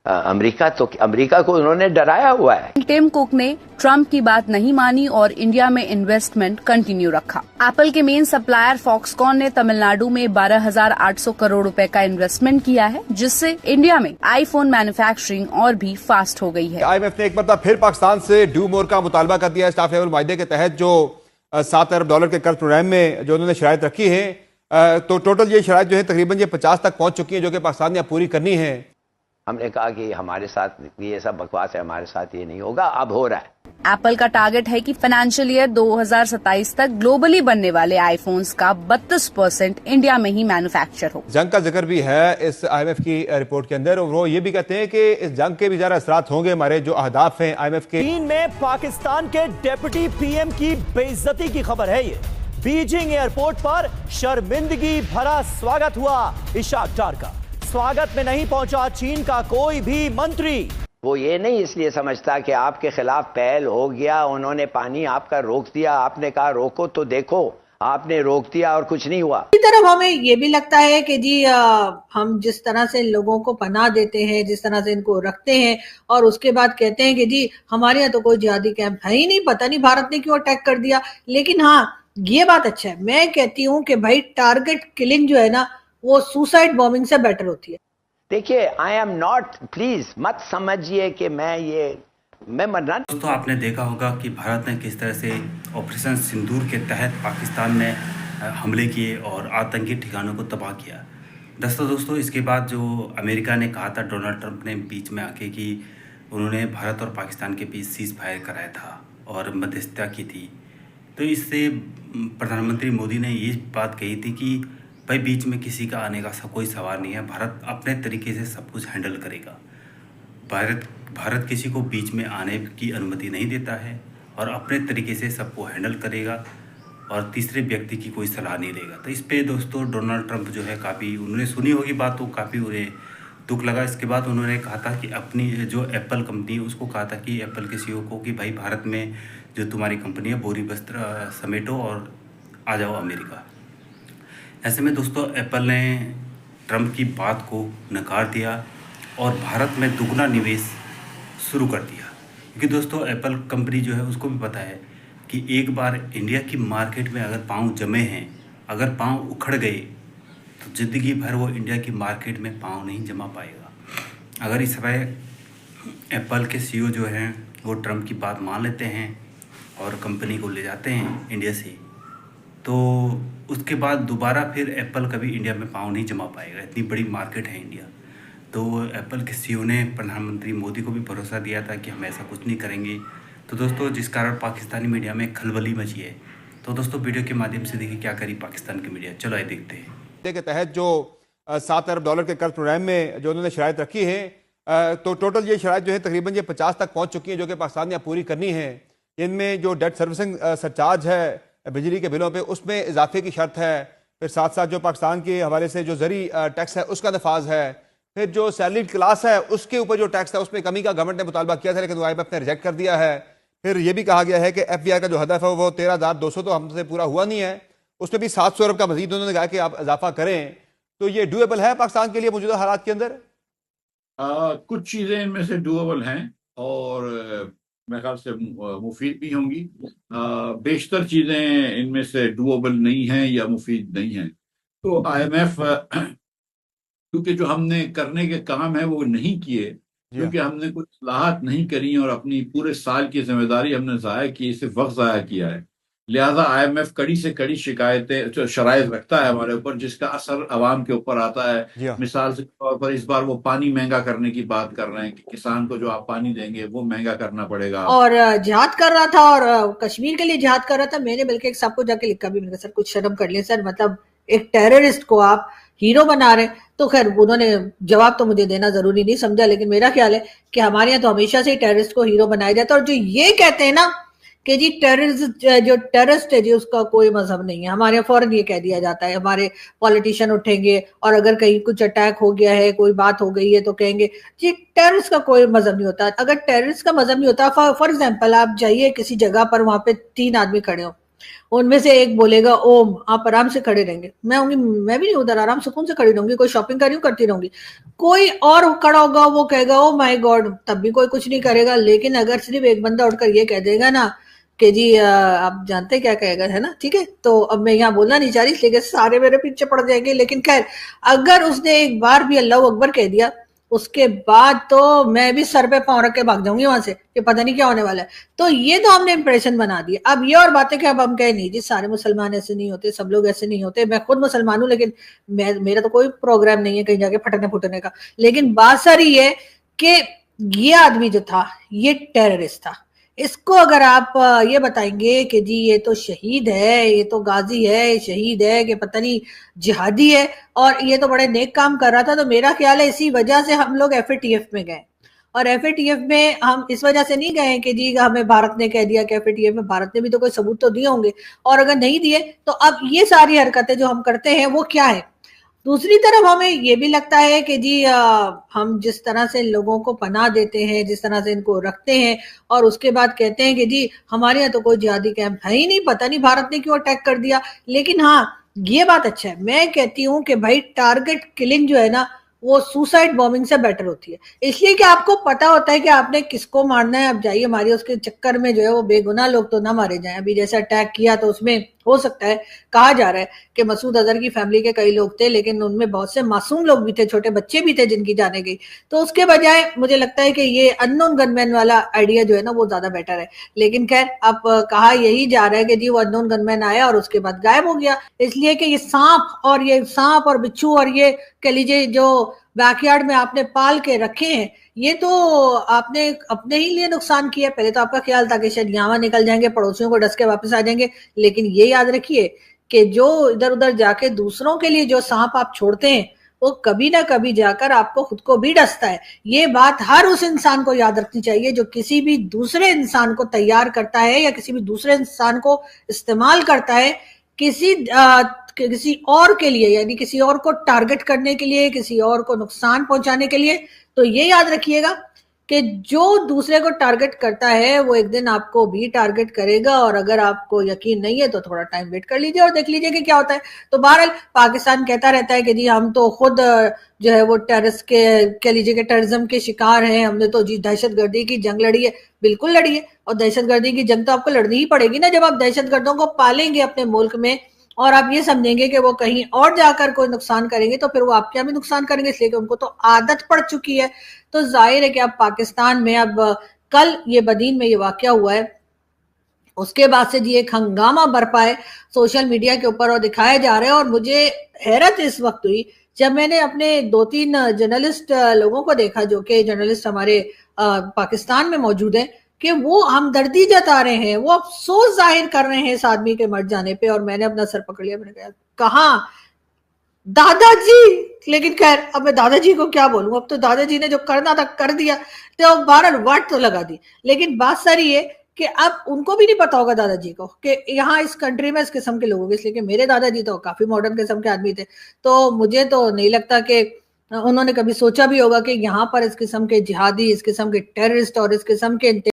America को उन्होंने डराया हुआ है। टिम कुक ने ट्रंप की बात नहीं मानी और इंडिया में इन्वेस्टमेंट कंटिन्यू रखा। एप्पल के मेन सप्लायर फॉक्सकॉन ने तमिलनाडु में 12,800 करोड़ रुपए का इन्वेस्टमेंट किया है, जिससे इंडिया में आईफोन मैन्युफैक्चरिंग और भी फास्ट हो गई है। IMF ने एक बार फिर पाकिस्तान से डू मोर का मुतालबा कर दिया है। स्टाफ लेवल माहदे के तहत जो $7 अरब के कर्ज प्रोग्राम में जो उन्होंने शराइत रखी है, तो टोटल ये शराइत जो है तकरीबन ये 50 तक पहुंच चुकी है, जो कि पाकिस्तान ने पूरी करनी है। हमने कहा कि हमारे साथ ये सब बकवास है, हमारे साथ ये नहीं होगा, अब हो रहा है। एप्पल का टारगेट है कि फाइनेंशियल ईयर 2027 तक ग्लोबली बनने वाले आईफोन्स का 32% इंडिया में ही मैन्युफैक्चर हो। जंग का जिक्र भी है इस IMF की रिपोर्ट के अंदर, और वो ये भी कहते हैं कि इस जंग के भी ज़्यादा असरात होंगे हमारे जो अहदाफ हैं IMF के। चीन में पाकिस्तान के डिप्टी PM की बेइज्जती की खबर है ये। बीजिंग एयरपोर्ट पर शर्मिंदगी भरा स्वागत हुआ इशाक डार का। स्वागत में नहीं पहुंचा चीन का कोई भी मंत्री। वो ये नहीं इसलिए समझता कि आपके खिलाफ पहल हो गया, उन्होंने पानी आपका रोक दिया, आपने कहा रोको तो देखो, आपने रोक दिया और कुछ नहीं हुआ। इसी तरफ हमें ये भी लगता है कि जी हम जिस तरह से लोगों को पनाह देते हैं, जिस तरह से इनको रखते हैं और उसके बाद कहते हैं कि जी हमारे यहाँ तो कोई जिहादी कैंप है ही नहीं, पता नहीं भारत ने क्यों अटैक कर दिया। लेकिन हाँ, ये बात अच्छा है, मैं कहती हूँ कि भाई टारगेट किलिंग जो है ना, वो सुसाइड बॉम्बिंग से बेटर होती है। देखिए, आई एम नॉट, प्लीज मत समझिए कि मैं मरना। दोस्तों, आपने देखा होगा कि भारत ने किस तरह से ऑपरेशन सिंदूर के तहत पाकिस्तान में हमले किए और आतंकी ठिकानों को तबाह किया। दोस्तों इसके बाद जो अमेरिका ने कहा था, डोनाल्ड ट्रंप ने बीच में आके कि उन्होंने भारत और पाकिस्तान के बीच सीज फायर कराया था और मध्यस्थता की थी, तो इससे प्रधानमंत्री मोदी ने ये बात कही थी कि भाई बीच में किसी का आने का कोई सवाल नहीं है, भारत अपने तरीके से सब कुछ हैंडल करेगा। भारत किसी को बीच में आने की अनुमति नहीं देता है और अपने तरीके से सबको हैंडल करेगा और तीसरे व्यक्ति की कोई सलाह नहीं लेगा। तो इस पे दोस्तों डोनाल्ड ट्रंप जो है काफ़ी, उन्होंने सुनी होगी बात तो काफ़ी उन्हें दुख लगा। इसके बाद उन्होंने कहा था कि अपनी जो एप्पल कंपनी, उसको कहा था कि एप्पल के CEO को कि भाई भारत में जो तुम्हारी कंपनी है बोरी वस्त्र समेटो और आ जाओ अमेरिका। ऐसे में दोस्तों एप्पल ने ट्रंप की बात को नकार दिया और भारत में दुगना निवेश शुरू कर दिया, क्योंकि दोस्तों एप्पल कंपनी जो है उसको भी पता है कि एक बार इंडिया की मार्केट में अगर पाँव जमे हैं, अगर पाँव उखड़ गए तो ज़िंदगी भर वो इंडिया की मार्केट में पाँव नहीं जमा पाएगा। अगर इस समय एप्पल के CEO जो हैं वो ट्रंप की बात मान लेते हैं और कंपनी को ले जाते हैं इंडिया से, तो उसके बाद दोबारा फिर एप्पल कभी इंडिया में पाँव नहीं जमा पाएगा। इतनी बड़ी मार्केट है इंडिया। तो एप्पल के CEO ने प्रधानमंत्री मोदी को भी भरोसा दिया था कि हम ऐसा कुछ नहीं करेंगे। तो दोस्तों जिस कारण पाकिस्तानी मीडिया में खलबली मची है। तो दोस्तों वीडियो के माध्यम से देखिए क्या करी पाकिस्तान की मीडिया। चलो आइए देखते हैं। के तहत जो $7 अरब के कर्ज प्रोग्राम में जो उन्होंने शराइत रखी है, तो टोटल ये शराइत जो है तकरीबन ये 50 तक पहुँच चुकी है, जो कि पाकिस्तान ने पूरी करनी है। इनमें जो डेट सर्विसिंग सरचार्ज है बिजली के बिलों पे, उसमें इजाफे की शर्त है। फिर साथ साथ जो पाकिस्तान के हवाले से जो ज़री टैक्स है उसका नफाज है। फिर जो सैलरीड क्लास है उसके ऊपर जो टैक्स है उसमें कमी का गवर्नमेंट ने मुतालबा किया था, लेकिन IMF ने रिजेक्ट कर दिया है। फिर ये भी कहा गया है कि FBI का जो हदफ है वो 13,200 तो हमसे पूरा हुआ नहीं है, उसमें भी 700 अरब का मजीद उन्होंने कहा कि आप इजाफा करें। तो ये डूएबल है पाकिस्तान के लिए मौजूदा हालात के अंदर? कुछ चीज़ें इनमें से डूएबल हैं और मेरे ख्याल से मुफीद भी होंगी। बेशतर चीज़ें इनमें से डूएबल नहीं हैं या मुफीद नहीं हैं। तो IMF क्योंकि जो हमने करने के काम है वो नहीं किए, क्योंकि हमने कुछ इस्लाहात नहीं करी और अपनी पूरे साल की जिम्मेदारी हमने ज़ाया की, सिर्फ वक्त ज़ाया किया है। लिहाजा IMF कड़ी से कड़ी शिकायतें शराइत रखता है हमारे ऊपर, जिसका असर अवाम के ऊपर आता है। मिसाल के तौर पर इस बार वो पानी महंगा करने की बात कर रहे हैं कि किसान को जो आप पानी देंगे वो महंगा करना पड़ेगा। और जिहाद कर रहा था और कश्मीर के लिए जिहाद कर रहा था। मैंने बल्कि एक सबको जाके लिखा भी, मैंने सर कुछ शर्म कर लिया सर, मतलब एक टेररिस्ट को आप हीरो बना रहे। तो खैर उन्होंने जवाब तो मुझे देना जरूरी नहीं समझा, लेकिन मेरा ख्याल है कि हमारे यहाँ तो हमेशा से टेररिस्ट को हीरो बनाया जाता है। और जो ये कहते हैं ना कि जी टेररिस्ट है जी, उसका कोई मजहब नहीं है, हमारे यहाँ फौरन ये कह दिया जाता है। हमारे पॉलिटिशियन उठेंगे और अगर कहीं कुछ अटैक हो गया है, कोई बात हो गई है, तो कहेंगे जी टेररिस्ट का कोई मजहब नहीं होता। अगर टेररिस्ट का मजहब नहीं होता, फॉर एग्जाम्पल आप जाइए किसी जगह पर, वहां पे 3 आदमी खड़े हो, उनमें से एक बोलेगा ओम, आप आराम से खड़े रहेंगे, मैं भी नहीं उधर आराम सुकून से खड़ी रहूंगी, कोई शॉपिंग कर रही हूँ करती रहूंगी। कोई और खड़ा होगा, वो कहेगा ओ माय गॉड, तब भी कोई कुछ नहीं करेगा। लेकिन अगर सिर्फ एक बंदा उठकर ये कह देगा ना कि जी आप जानते क्या कहेगा, है ना, ठीक है। तो अब मैं यहाँ बोलना नहीं चाह रही, इसलिए सारे मेरे पीछे पड़ जाएंगे। लेकिन खैर, अगर उसने एक बार भी अल्लाह अकबर कह दिया, उसके बाद तो मैं भी सर पे पांव रख के भाग जाऊंगी वहां से कि पता नहीं क्या होने वाला है। तो ये तो हमने इंप्रेशन बना दिया। अब ये और बातें कि अब हम कहे नहीं जी सारे मुसलमान ऐसे नहीं होते, सब लोग ऐसे नहीं होते। मैं खुद मुसलमान हूं, लेकिन मेरा तो कोई प्रोग्राम नहीं है कहीं जाके फटने फुटने का। लेकिन बात सारी है कि ये आदमी जो था ये टेररिस्ट था। इसको अगर आप ये बताएंगे कि जी ये तो शहीद है, ये तो गाजी है, शहीद है, कि पता नहीं जिहादी है और ये तो बड़े नेक काम कर रहा था, तो मेरा ख्याल है इसी वजह से हम लोग FATF में गए। और FATF में हम इस वजह से नहीं गए कि जी हमें भारत ने कह दिया कि FATF में भारत ने भी तो कोई सबूत तो दिए होंगे, और अगर नहीं दिए तो अब ये सारी हरकतें जो हम करते हैं वो क्या है। दूसरी तरफ हमें ये भी लगता है कि जी हम जिस तरह से लोगों को पनाह देते हैं, जिस तरह से इनको रखते हैं, और उसके बाद कहते हैं कि जी हमारे यहाँ तो कोई जिहादी कैंप है ही नहीं, पता नहीं भारत ने क्यों अटैक कर दिया। लेकिन हाँ, ये बात अच्छा है, मैं कहती हूँ कि भाई टारगेट किलिंग जो है ना वो सुसाइड बॉम्बिंग से बेटर होती है, इसलिए कि आपको पता होता है कि आपने किसको मारना है। अब जाइए मारिए, उसके चक्कर में जो है वो बेगुनाह लोग तो ना मारे जाएं। अभी जैसे अटैक किया तो उसमें हो सकता है, कहा जा रहा है कि मसूद अजहर की फैमिली के कई लोग थे, लेकिन उनमें बहुत से मासूम लोग भी थे, छोटे बच्चे भी थे जिनकी जाने गई। तो उसके बजाय मुझे लगता है कि ये अननोन गनमैन वाला आइडिया जो है ना वो ज्यादा बेटर है। लेकिन खैर, अब कहा यही जा रहा है कि जी वो अननोन गनमैन आया और उसके बाद गायब हो गया, इसलिए कि ये सांप और बिच्छू और ये कह लीजिए जो बैकयार्ड में आपने पाल के रखे हैं, ये तो आपने अपने ही लिए नुकसान किया। पहले तो आपका ख्याल था कि शायद यहाँ निकल जाएंगे, पड़ोसियों को डस के वापस आ जाएंगे, लेकिन ये याद रखिए कि जो इधर उधर जाके दूसरों के लिए जो सांप आप छोड़ते हैं वो कभी ना कभी जाकर आपको खुद को भी डसता है। ये बात हर उस इंसान को याद रखनी चाहिए जो किसी भी दूसरे इंसान को तैयार करता है या किसी भी दूसरे इंसान को इस्तेमाल करता है किसी और के लिए, यानी किसी और को टारगेट करने के लिए, किसी और को नुकसान पहुंचाने के लिए। तो ये याद रखिएगा कि जो दूसरे को टारगेट करता है वो एक दिन आपको भी टारगेट करेगा, और अगर आपको यकीन नहीं है तो थोड़ा टाइम वेट कर लीजिए और देख लीजिए कि क्या होता है। तो बहरहाल पाकिस्तान कहता रहता है कि जी हम तो खुद जो है वो टेररिस्ट के कह लीजिए कि टेररिज्म के शिकार हैं, हमने तो जी दहशतगर्दी की जंग लड़ी है। बिल्कुल लड़ी है, और दहशतगर्दी की जंग तो आपको लड़नी ही पड़ेगी ना। जब आप दहशतगर्दों को पालेंगे अपने मुल्क में और आप ये समझेंगे कि वो कहीं और जाकर कोई नुकसान करेंगे, तो फिर वो आपके यहाँ भी नुकसान करेंगे, इसलिए कि उनको तो आदत पड़ चुकी है। तो जाहिर है कि अब पाकिस्तान में, अब कल ये बदीन में ये वाकया हुआ है, उसके बाद से जी एक हंगामा बरपा है सोशल मीडिया के ऊपर और दिखाया जा रहा है। और मुझे हैरत इस वक्त हुई जब मैंने अपने 2-3 जर्नलिस्ट लोगों को देखा, जो कि जर्नलिस्ट हमारे पाकिस्तान में मौजूद हैं, कि वो हमदर्दी जता रहे हैं, वो अफसोस जाहिर कर रहे हैं इस आदमी के मर जाने पे। और मैंने अपना सर पकड़ लिया, मैंने कहा दादाजी। लेकिन खैर, अब मैं दादाजी को क्या बोलूं, अब तो दादाजी ने जो करना था कर दिया, तो 12 वाट तो लगा दी। लेकिन बात सारी है कि अब उनको भी नहीं पता होगा दादाजी को कि यहाँ इस कंट्री में इस किस्म के लोग होंगे, इसलिए कि मेरे दादाजी तो काफी मॉडर्न किस्म के आदमी थे। तो मुझे तो नहीं लगता कि उन्होंने कभी सोचा भी होगा कि यहाँ पर इस किस्म के जिहादी, इस किस्म के टेररिस्ट और इस किस्म के